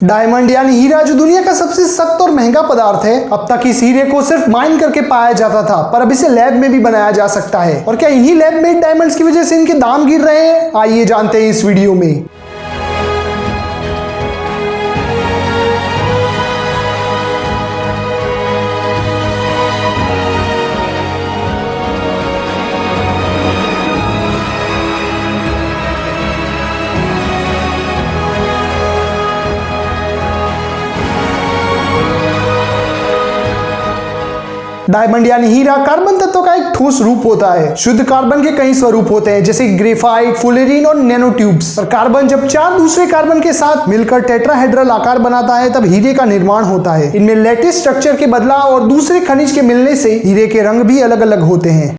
Diamond यानी हीरा जो दुनिया का सबसे सख्त और महंगा पदार्थ है। अब तक इस हीरे को सिर्फ माइन करके पाया जाता था, पर अब इसे लैब में भी बनाया जा सकता है। और क्या इन्हीं लैब मेड डायमंड्स की वजह से इनके दाम गिर रहे हैं? आइए जानते हैं इस वीडियो में। डायमंड यानी हीरा कार्बन तत्व का एक ठोस रूप होता है। शुद्ध कार्बन के कई स्वरूप होते हैं, जैसे ग्रेफाइट, फुलेरिन और नैनोट्यूब्स। और कार्बन जब 4 दूसरे कार्बन के साथ मिलकर टेट्राहेड्रल आकार बनाता है, तब हीरे का निर्माण होता है। इनमें लैटिस स्ट्रक्चर के बदलाव और दूसरे खनिज के मिलने से हीरे के रंग भी अलग अलग होते हैं।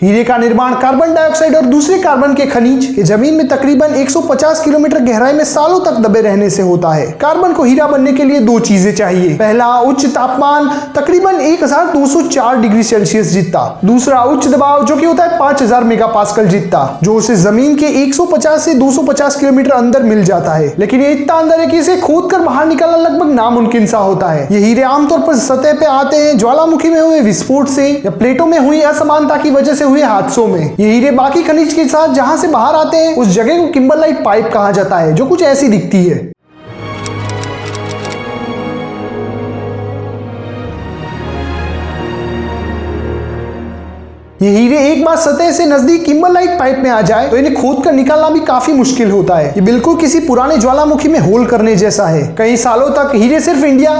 हीरे का निर्माण कार्बन डाइऑक्साइड और दूसरे कार्बन के खनिज के जमीन में तकरीबन 150 किलोमीटर गहराई में सालों तक दबे रहने से होता है। कार्बन को हीरा बनने के लिए 2 चीजें चाहिए। पहला, उच्च तापमान तकरीबन 1204 डिग्री सेल्सियस जितना। दूसरा, उच्च दबाव जो कि होता है 5000 मेगापास्कल जितना, जो उसे जमीन के 150 से 250 किलोमीटर अंदर मिल जाता है। लेकिन ये इतना अंदर है कि इसे खोद कर बाहर निकालना लगभग नामुमकिन सा होता है। ये हीरे आमतौर पर सतह पे आते हैं ज्वालामुखी में हुए विस्फोट से या प्लेटों में हुई असमानता की वजह से हुए हादसों में। ये हीरे बाकी खनिज के साथ जहां से बाहर आते हैं, उस जगह को किम्बरलाइट पाइप कहा जाता है, जो कुछ ऐसी दिखती है। ये हीरे एक बार सतह से नजदीक किम्बरलाइट पाइप में आ जाए तो इन्हें खोद कर निकालना भी काफी मुश्किल होता है। ये बिल्कुल किसी पुराने ज्वालामुखी में होल करने जैसा है। कई सालों तक हीरे सिर्फ इंडिया,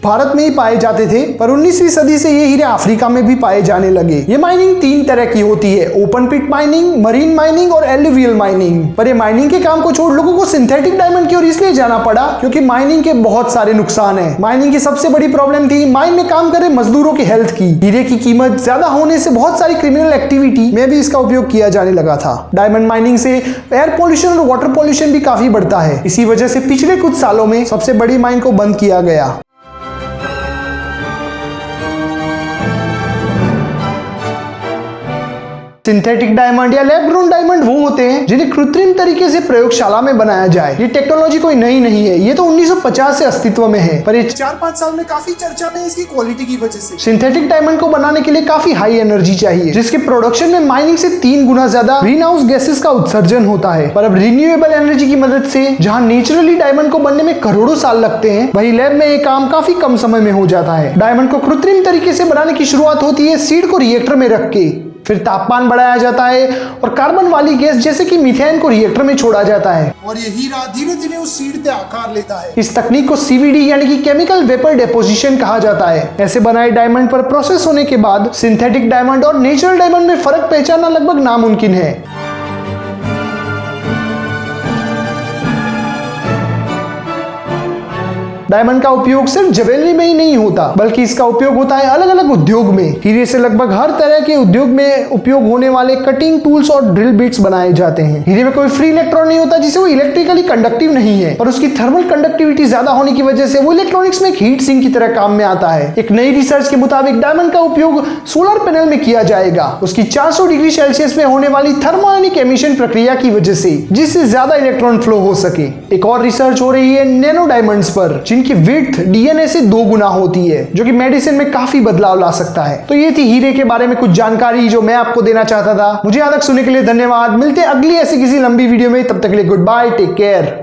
भारत में ही पाए जाते थे, पर 19वीं सदी से ये हीरे अफ्रीका में भी पाए जाने लगे। ये माइनिंग 3 तरह की होती है, ओपन पिट माइनिंग, मरीन माइनिंग और एल्यूवियल माइनिंग। पर ये माइनिंग के काम को छोड़ लोगों को सिंथेटिक डायमंड की ओर इसलिए जाना पड़ा क्योंकि माइनिंग के बहुत सारे नुकसान हैं। माइनिंग की सबसे बड़ी प्रॉब्लम थी माइन में काम कर रहे मजदूरों की हेल्थ की। हीरे की कीमत ज्यादा होने से बहुत सारी क्रिमिनल एक्टिविटी में भी इसका उपयोग किया जाने लगा था। डायमंड माइनिंग से एयर पॉल्यूशन और वाटर पॉल्यूशन भी काफी बढ़ता है। इसी वजह से पिछले कुछ सालों में सबसे बड़ी माइन को बंद किया गया। सिंथेटिक डायमंड या लैब ग्रोन डायमंड वो होते हैं जिन्हें कृत्रिम तरीके से प्रयोगशाला में बनाया जाए। ये टेक्नोलॉजी कोई नई नहीं है, ये तो 1950 से अस्तित्व में है, पर ये 4-5 साल में काफी चर्चा में इसकी क्वालिटी की वजह से। सिंथेटिक डायमंड को बनाने के लिए काफी हाई एनर्जी चाहिए, जिसके प्रोडक्शन में माइनिंग से 3 गुना ज्यादा ग्रीन हाउस गैसेस का उत्सर्जन होता है। पर अब रिन्यूएबल एनर्जी की मदद से जहाँ नेचुरली डायमंड को बनने में करोड़ों साल लगते हैं, वही लैब में ये काम काफी कम समय में हो जाता है। डायमंड को कृत्रिम तरीके से बनाने की शुरुआत होती है सीड को रिएक्टर में रख के, फिर तापमान बढ़ाया जाता है और कार्बन वाली गैस जैसे कि मीथेन को रिएक्टर में छोड़ा जाता है, और ये हीरा धीरे धीरे उस सीड पे आकार लेता है। इस तकनीक को CVD यानी कि केमिकल वेपर डेपोजिशन कहा जाता है। ऐसे बनाए डायमंड पर प्रोसेस होने के बाद सिंथेटिक डायमंड और नेचुरल डायमंड में फर्क पहचानना लगभग नामुमकिन है। डायमंड का उपयोग सिर्फ ज्वेलरी में ही नहीं होता, बल्कि इसका उपयोग होता है अलग अलग उद्योग में। हीरे से लगभग हर तरह के उद्योग में उपयोग होने वाले कटिंग टूल्स और ड्रिल बिट्स बनाए जाते हैं। हीरे में कोई फ्री इलेक्ट्रॉन नहीं होता, जिसे वो इलेक्ट्रिकली कंडक्टिव नहीं है, और उसकी थर्मल कंडक्टिविटी ज्यादा होने की वजह से वो इलेक्ट्रॉनिक्स में एक हीट सिंक की तरह काम में आता है। एक नई रिसर्च के मुताबिक डायमंड का उपयोग सोलर पैनल में किया जाएगा, उसकी 400 डिग्री सेल्सियस में होने वाली थर्मोनिक एमिशन प्रक्रिया की वजह से, जिससे ज्यादा इलेक्ट्रॉन फ्लो हो सके। एक और रिसर्च हो रही है नैनो डायमंड्स पर, की विड्थ DNA से 2 गुना होती है, जो कि मेडिसिन में काफी बदलाव ला सकता है। तो ये थी हीरे के बारे में कुछ जानकारी जो मैं आपको देना चाहता था। मुझे यहाँ तक सुनने के लिए धन्यवाद। मिलते हैं अगली ऐसी किसी लंबी वीडियो में, तब तक के लिए गुड बाय, टेक केयर।